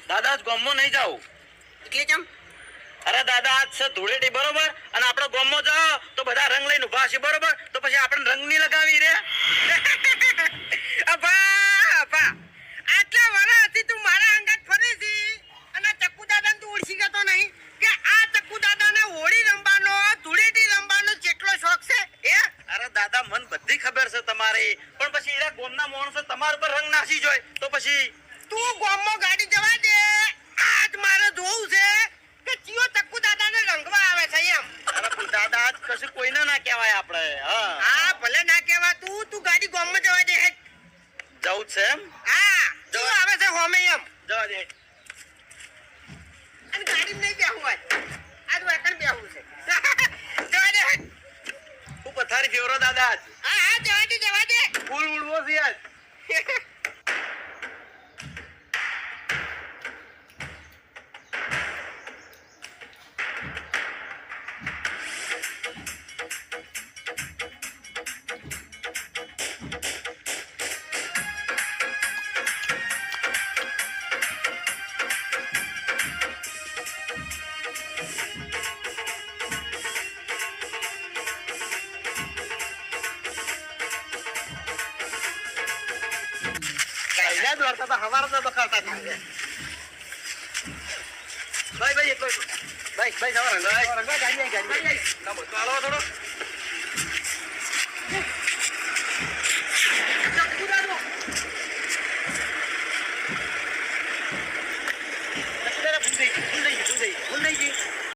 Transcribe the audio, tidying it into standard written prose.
દાદા આજ ગામમાં નહીં જાવ. એટલે કેમ? અરે દાદા આજ છે ધૂળેટી બરોબર, અને આપણે ગામમાં જાઓ તો બધા રંગ લઈને ઉભા છે બરોબર, તો પછી આપણે રંગ નહીં લગાવી રે. અપા આટલા વર્ષથી તું મારા અંગત ફરે છે અને ચક્કુ દાદાને તું ઓળખી ગયો નહીં કે આ ચક્કુ દાદાને હોળી રમવાનો ધૂળેટી રમવાનો કેટલો શોખ છે હે? અરે દાદા મને બધી ખબર છે તમારી, પણ પછી એરા ગામના માણસો તમારા પર રંગ નાસી જોય તો પછી તું ગામમાં ગાડી જવા દે. આજ મારે જોવું છે કે ચિયો ચક્કુ દાદાને રંગવા આવે છે એમ. અરે પણ દાદા આજ કશું કોઈને ના કહેવાય આપણે. હા ભલે ના કહેવા, તું ગાડી ગામમાં જવા દે. જવું છે એમ? હા તું આવે છે હોમે એમ જવા દે. અને ગાડી નહીં બેહવું હોય, આજ વેકણ બેહવું છે. જવા દે. હું પથારી ફેવરો દાદા આજ. હા હા જવા દે જવા દે. ફૂલ ઉડવો છે આજ. પહેલા જ વરસાદ તો હવારે તો બખાડતા હતા. ભાઈ ભાઈ એટલો ભાઈ ભાઈ સવાર ગાડી ગાડી ના બોલ તો હાલો થોડો.